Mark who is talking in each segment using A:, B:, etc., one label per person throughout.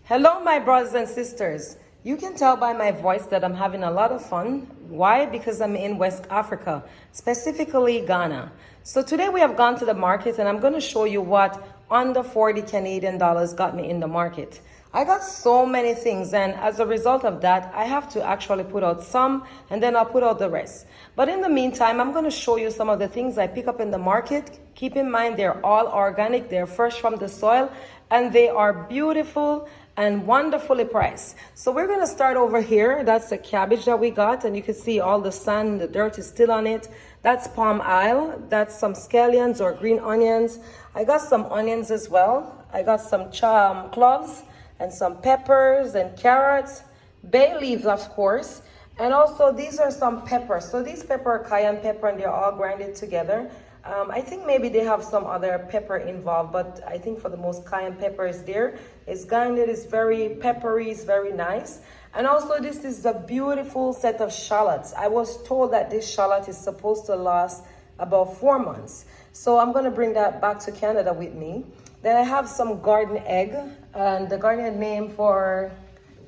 A: Hello, my brothers and sisters. You can tell by my voice that I'm having a lot of fun. Why? Because I'm in West Africa, specifically Ghana. So today we have gone to the market and I'm going to show you what under 40 Canadian dollars got me in the market. I got so many things, and as a result of that, I have to actually put out some and then I'll put out the rest. But in the meantime, I'm going to show you some of the things I pick up in the market. Keep in mind, they're all organic, they're fresh from the soil, and they are beautiful and wonderfully priced. So we're going to start over here. That's the cabbage that we got, and you can see all the sand, the dirt is still on it. That's palm oil. That's some scallions or green onions. I got some onions as well. I got some cloves and some peppers and carrots, bay leaves, of course. And also these are some peppers. So these pepper are cayenne pepper and they're all grinded together. I think maybe they have some other pepper involved, but I think for the most cayenne pepper is there. It's grinded, it's very peppery, it's very nice. And also this is a beautiful set of shallots. I was told that this shallot is supposed to last about 4 months. So I'm gonna bring that back to Canada with me. Then I have some garden egg, and the Ghanaian name for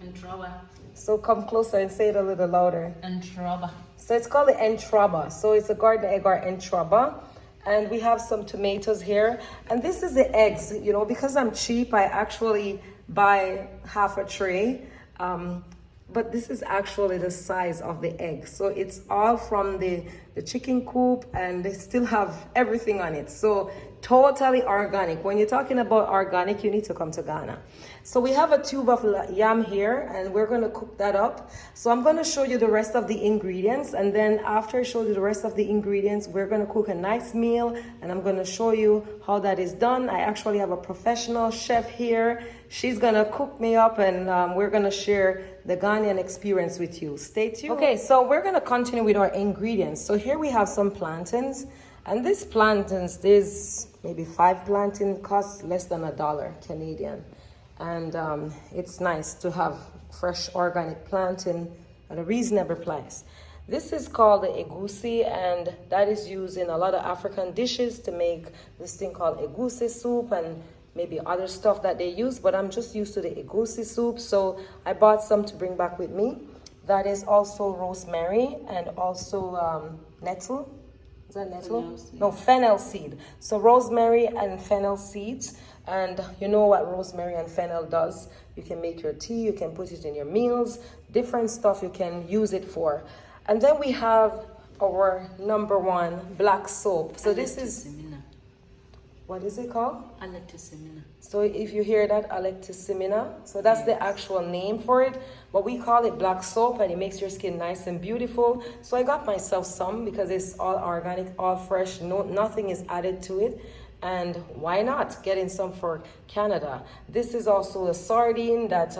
B: Ntroba.
A: So come closer and say it a little louder.
B: Ntroba.
A: So it's called the Ntroba. So it's a garden egg or Ntroba. And we have some tomatoes here. And this is the eggs, you know, because I'm cheap, I actually buy half a tray. But this is actually the size of the egg. So it's all from the chicken coop, and they still have everything on it. So totally organic. When you're talking about organic, you need to come to Ghana. So we have a tube of yam here, and we're gonna cook that up. So I'm gonna show you the rest of the ingredients, and then after I show you the rest of the ingredients, we're gonna cook a nice meal, and I'm gonna show you how that is done. I actually have a professional chef here. She's gonna cook me up, and we're gonna share the Ghanaian experience with you. Stay tuned. Okay, so we're gonna continue with our ingredients. So here we have some plantains, and these plantains, there's maybe 5 plantains, cost less than $1 Canadian. And it's nice to have fresh organic plantain at a reasonable price. This is called the egusi, and that is used in a lot of African dishes to make this thing called egusi soup and maybe other stuff that they use, but I'm just used to the egusi soup, so I bought some to bring back with me. That is also rosemary and also nettle. Is that nettle? No, fennel seed. So rosemary and fennel seeds. And you know what rosemary and fennel does. You can make your tea, you can put it in your meals, different stuff you can use it for. And then we have our number 1 black soap. So this is, what is it called?
B: Alectosemina.
A: So if you hear that, alectosemina, so that's the actual name for it, but we call it black soap, and it makes your skin nice and beautiful. So I got myself some because it's all organic, all fresh, nothing is added to it. And why not getting some for Canada? This is also a sardine that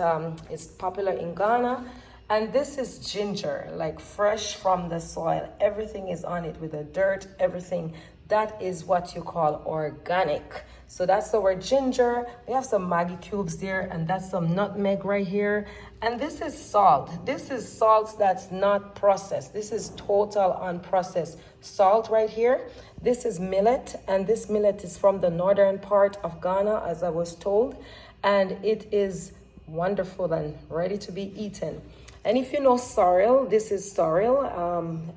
A: is popular in Ghana. And this is ginger, like fresh from the soil. Everything is on it with the dirt, everything. That is what you call organic. So that's our ginger. We have some Maggi cubes there, and that's some nutmeg right here. And this is salt. This is salt that's not processed. This is total unprocessed salt right here. This is millet, and this millet is from the northern part of Ghana, as I was told. And it is wonderful and ready to be eaten. And if you know sorrel, this is sorrel.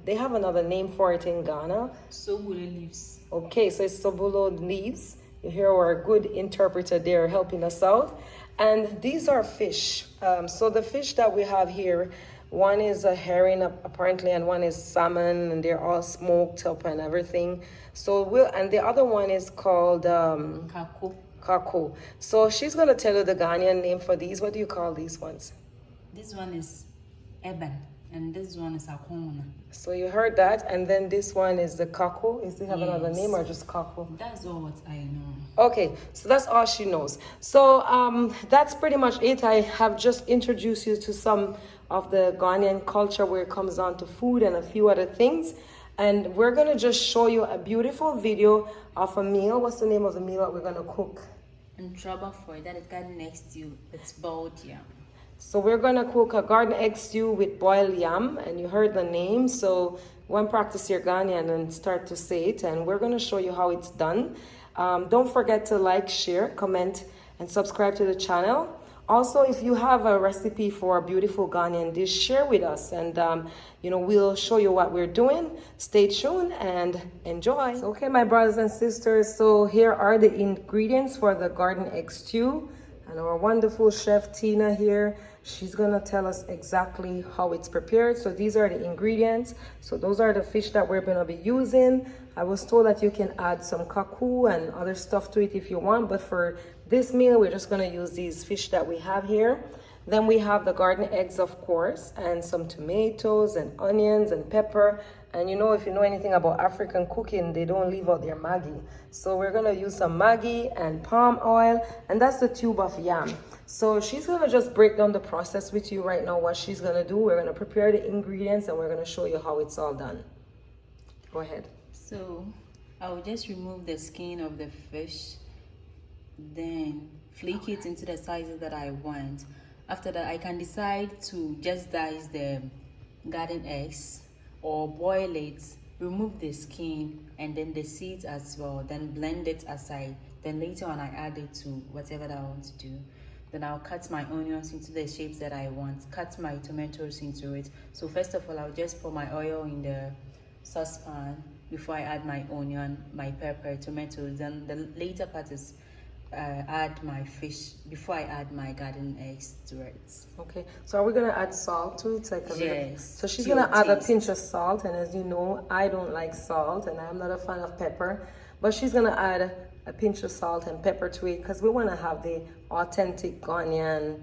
A: They have another name for it in Ghana.
B: Sobulo leaves.
A: Okay, so it's sobulo leaves. You hear our good interpreter there helping us out. And these are fish. So the fish that we have here, one is a herring apparently, and one is salmon, and they're all smoked up and everything. So and the other one is called
B: Kako.
A: kako. So she's gonna tell you the Ghanaian name for these. What do you call these ones?
B: This one is Eben, and this one is Akona.
A: So you heard that, and then this one is the kako. Is they have another name or just kako?
B: That's all what I know.
A: Okay, so that's all she knows. So that's pretty much it. I have just introduced you to some of the Ghanaian culture where it comes down to food and a few other things. And we're gonna just show you a beautiful video of a meal. What's the name of the meal that we're gonna cook?
B: Ntroba for that is garden next to you. It's boiled yam.
A: So we're gonna cook a garden egg stew with boiled yam, and you heard the name. So go and practice your Ghanaian and start to say it, and we're gonna show you how it's done. Don't forget to like, share, comment, and subscribe to the channel. Also, if you have a recipe for a beautiful Ghanaian dish, share with us, and you know, we'll show you what we're doing. Stay tuned and enjoy. So, okay, my brothers and sisters, so here are the ingredients for the garden egg stew, and our wonderful chef Tina here, she's gonna tell us exactly how it's prepared. So these are the ingredients. So those are the fish that we're gonna be using. I was told that you can add some kaku and other stuff to it if you want, but for this meal, we're just gonna use these fish that we have here. Then we have the garden eggs, of course, and some tomatoes and onions and pepper. And you know, if you know anything about African cooking, they don't leave out their Maggi. So we're gonna use some Maggi and palm oil, and that's the tube of yam. So she's gonna just break down the process with you right now, what she's gonna do. We're gonna prepare the ingredients and we're gonna show you how it's all done. Go ahead.
B: So I'll just remove the skin of the fish, then flick it into the sizes that I want. After that, I can decide to just dice the garden eggs or boil it, remove the skin and then the seeds as well, then blend it aside. Then later on, I add it to whatever that I want to do. Then I'll cut my onions into the shapes that I want, cut my tomatoes into it. So first of all, I'll just pour my oil in the saucepan before I add my onion, my pepper, tomatoes. Then the later part is add my fish before I add my garden eggs to it.
A: Okay, so are we gonna add salt to it? Like a
B: yes.
A: Little... So she's gonna add a pinch of salt, and as you know, I don't like salt, and I'm not a fan of pepper. But she's gonna add a pinch of salt and pepper to it because we want to have the authentic Ghanaian,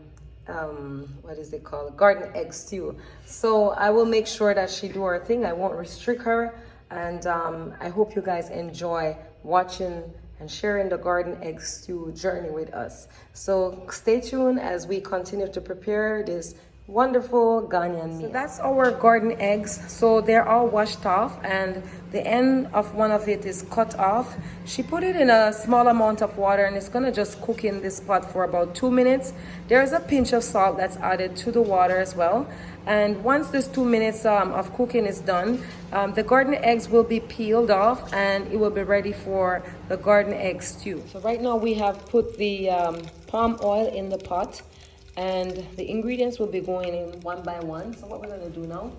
A: what is it called, garden egg stew. So I will make sure that she do her thing. I won't restrict her, and I hope you guys enjoy watching and sharing the garden egg stew journey with us. So stay tuned as we continue to prepare this wonderful Ghanaian meal. So that's our garden eggs. So they're all washed off and the end of one of it is cut off. She put it in a small amount of water and it's gonna just cook in this pot for about 2 minutes. There's a pinch of salt that's added to the water as well. And once this 2 minutes of cooking is done, the garden eggs will be peeled off and it will be ready for the garden egg stew. So right now we have put the palm oil in the pot, and the ingredients will be going in one by one. So what we're gonna do now,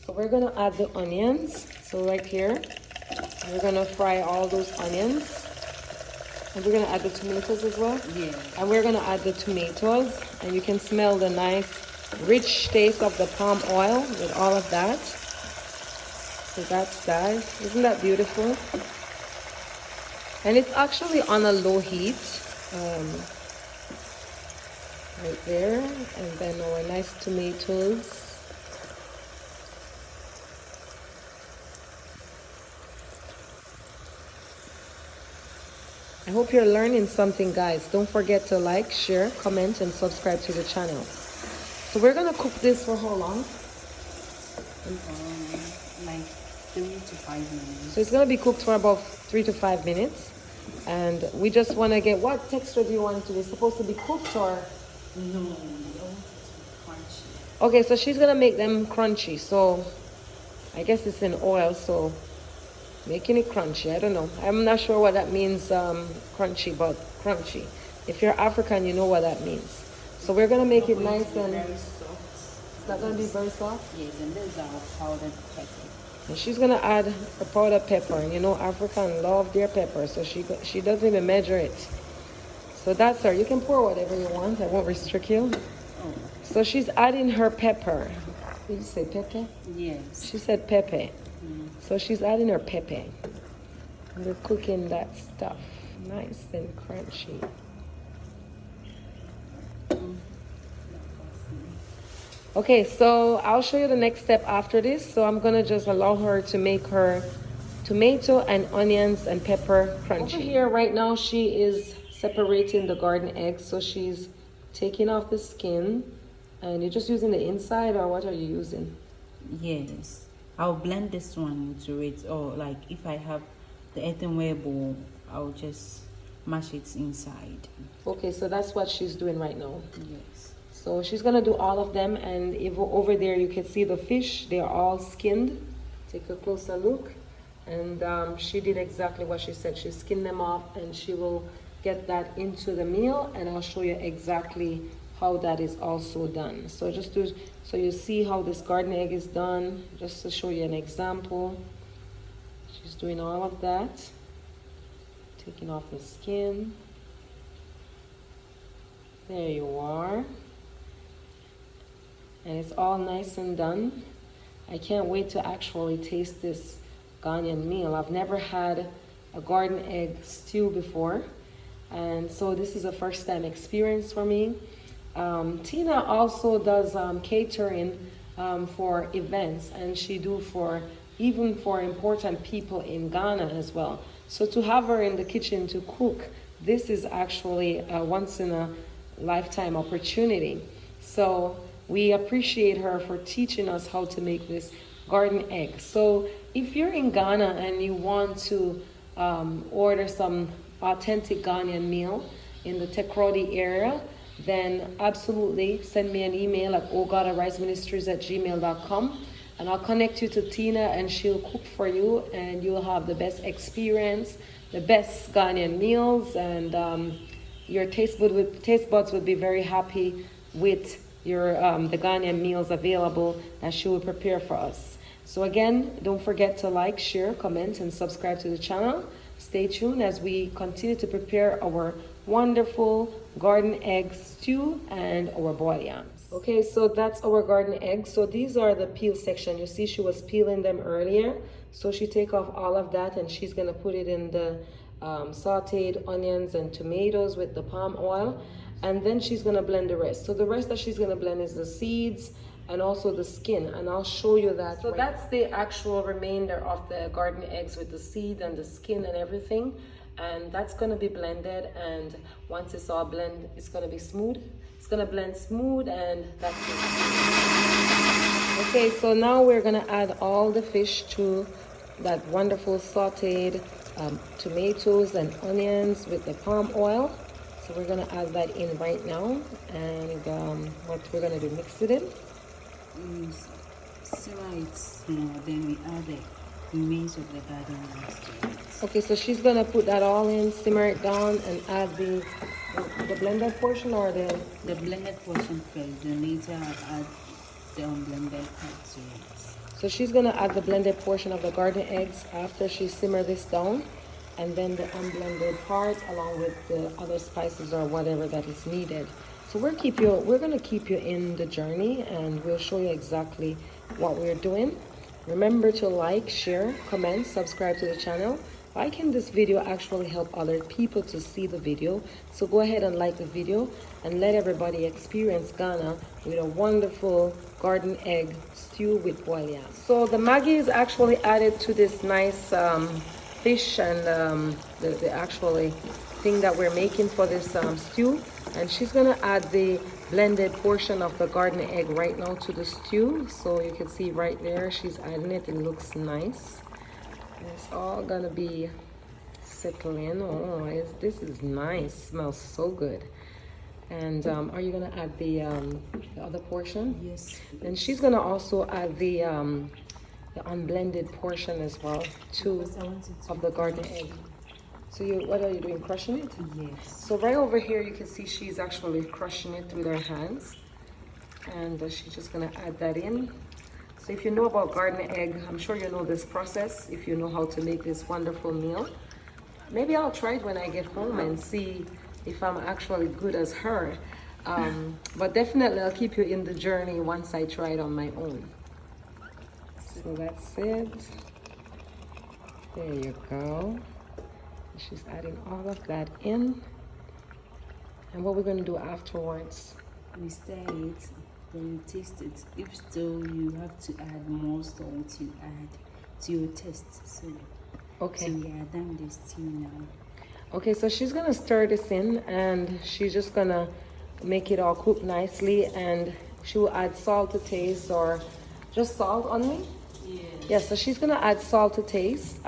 A: so we're gonna add the onions. So right here, we're gonna fry all those onions. And we're gonna add the tomatoes as well.
B: Yeah.
A: And we're gonna add the tomatoes. And you can smell the nice, rich taste of the palm oil with all of that. So that's that. Isn't that beautiful? And it's actually on a low heat. Right there, and then our nice tomatoes. I hope you're learning something, guys. Don't forget to like, share, comment, and subscribe to the channel. So we're gonna cook this for how long?
B: Like 3 to 5 minutes.
A: So it's gonna be cooked for about 3 to 5 minutes. And we just wanna get, what texture do you want it to be? It's supposed to be cooked or?
B: No, I want it to be crunchy.
A: Okay, so she's gonna make them crunchy. So I guess it's in oil, so making it crunchy. I don't know. I'm not sure what that means, crunchy, but crunchy. If you're African, you know what that means. So we're gonna make it nice and
B: very soft.
A: It's not gonna be very soft.
B: Yes, and this is our powdered pepper.
A: And she's gonna add the powdered pepper. And you know, Africans love their pepper, so she doesn't even measure it. So that's her. You can pour whatever you want. I won't restrict you.
B: Oh.
A: So she's adding her pepper. Did you say pepper?
B: Yes.
A: She said pepper.
B: Mm.
A: So she's adding her pepper. And we're cooking that stuff. Nice and crunchy. Okay, so I'll show you the next step after this. So I'm gonna just allow her to make her tomato and onions and pepper crunchy. Over here right now, she is separating the garden eggs. So she's taking off the skin, and you're just using the inside, or what are you using?
B: Yes. I'll blend this one into it, or like if I have the earthenware bowl, I'll just mash it inside.
A: Okay, so that's what she's doing right now.
B: Yes.
A: So she's gonna do all of them, and if over there you can see the fish, they are all skinned. Take a closer look. And she did exactly what she said. She skinned them off, and she will get that into the meal, and I'll show you exactly how that is also done. So just do, so you see how this garden egg is done, just to show you an example. She's doing all of that, taking off the skin. There you are. And it's all nice and done. I can't wait to actually taste this Ghanaian meal. I've never had a garden egg stew before, and so this is a first time experience for me. Tina also does catering for events, and she do for even for important people in Ghana as well. So to have her in the kitchen to cook, this is actually a once in a lifetime opportunity. So we appreciate her for teaching us how to make this garden egg. So if you're in Ghana and you want to order some authentic Ghanaian meal in the Tekrodi area, then absolutely send me an email at ogadaRiceMinistries@gmail.com, and I'll connect you to Tina, and she'll cook for you, and you'll have the best experience, the best Ghanaian meals, and your taste buds would be very happy with your the Ghanaian meals available that she will prepare for us. So again, don't forget to like, share, comment, and subscribe to the channel. Stay tuned as we continue to prepare our wonderful garden egg stew and our boiled yams. Okay, so that's our garden egg. So these are the peel section. You see she was peeling them earlier. So she take off all of that, and she's gonna put it in the sauteed onions and tomatoes with the palm oil, and then she's gonna blend the rest. So the rest that she's gonna blend is the seeds and also the skin, and I'll show you that. So that's the actual remainder of the garden eggs with the seed and the skin and everything, and that's gonna be blended, and once it's all blended, it's gonna be smooth. It's gonna blend smooth, and that's it. Okay, so now we're gonna add all the fish to that wonderful sauteed tomatoes and onions with the palm oil. So we're gonna add that in right now, and what we're gonna do, mix it in.
B: Simmer it small, then we add the remains of the garden eggs to it.
A: Okay, so she's gonna put that all in, simmer it down, and add the blended portion, or the
B: blended portion first, then later I'll add the unblended part to it.
A: So she's gonna add the blended portion of the garden eggs after she simmer this down, and then the unblended part along with the other spices or whatever that is needed. So we're gonna keep you in the journey, and we'll show you exactly what we're doing. Remember to like, share, comment, subscribe to the channel. Liking this video actually help other people to see the video. So go ahead and like the video and let everybody experience Ghana with a wonderful garden egg stew with boiled yams. So the Maggi is actually added to this nice fish and the actually thing that we're making for this stew, and she's gonna add the blended portion of the garden egg right now to the stew. So you can see right there she's adding it. It looks nice. It's all gonna be settling. Oh, this is nice. Smells so good. And are you gonna add the other portion?
B: Yes.
A: And she's gonna also add the unblended portion as well too of the garden egg. So what are you doing, crushing it?
B: Yes.
A: So right over here you can see she's actually crushing it with her hands, and she's just gonna add that in. So if you know about garden egg, I'm sure you know this process. If you know how to make this wonderful meal, maybe I'll try it when I get home and see if I'm actually good as her. But definitely I'll keep you in the journey once I try it on my own. So that's it. There you go. She's adding all of that in. And what we're going to do afterwards,
B: we stir it, then you taste it. If still you have to add more salt, you add to your taste. So
A: okay.
B: So we are done with the stew now.
A: Okay, so she's gonna stir this in, and she's just gonna make it all cook nicely, and she will add salt to taste, or just salt only. Yes, so she's gonna add salt to taste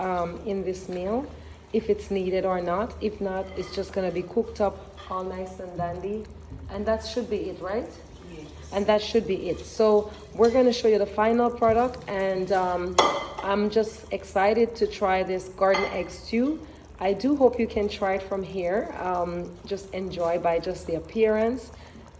A: in this meal, if it's needed or not. If not, it's just gonna be cooked up all nice and dandy, and that should be it, right?
B: Yes.
A: And that should be it. So we're gonna show you the final product, and I'm just excited to try this garden egg stew. I do hope you can try it from here. Just enjoy by just the appearance.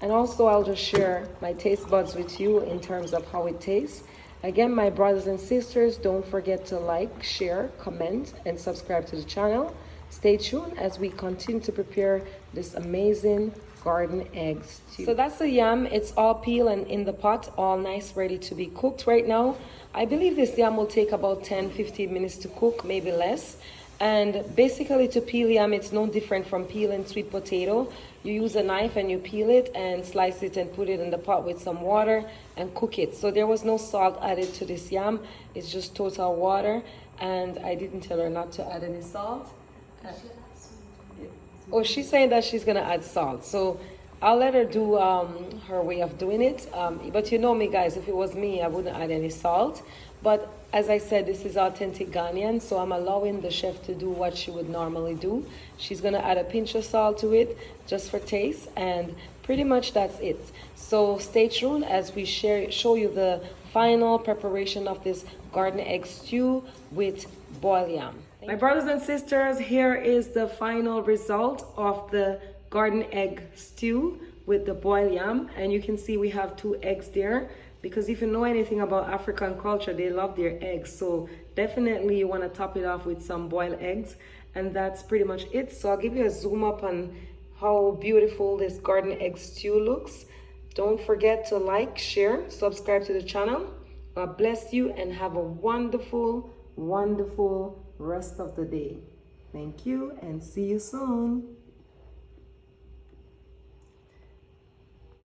A: And also I'll just share my taste buds with you in terms of how it tastes. Again, my brothers and sisters, don't forget to like, share, comment, and subscribe to the channel. Stay tuned as we continue to prepare this amazing garden egg stew. So that's the yam. It's all peeled and in the pot, all nice, ready to be cooked right now. I believe this yam will take about 10-15 minutes to cook, maybe less. And basically to peel yam, it's no different from peeling sweet potato. You use a knife and you peel it and slice it and put it in the pot with some water and cook it. So there was no salt added to this yam. It's just total water. And I didn't tell her not to add any salt. Oh, she's saying that she's gonna add salt. So I'll let her do her way of doing it. But you know me, guys, if it was me, I wouldn't add any salt. But as I said, this is authentic Ghanaian, so I'm allowing the chef to do what she would normally do. She's gonna add a pinch of salt to it just for taste, and pretty much that's it. So stay tuned as we show you the final preparation of this garden egg stew with boiled yam. My brothers and sisters, here is the final result of the garden egg stew with the boiled yam. And you can see we have 2 eggs there, because if you know anything about African culture, they love their eggs. So definitely you want to top it off with some boiled eggs. And that's pretty much it. So I'll give you a zoom up on how beautiful this garden egg stew looks. Don't forget to like, share, subscribe to the channel. God bless you and have a wonderful, wonderful rest of the day. Thank you and see you soon.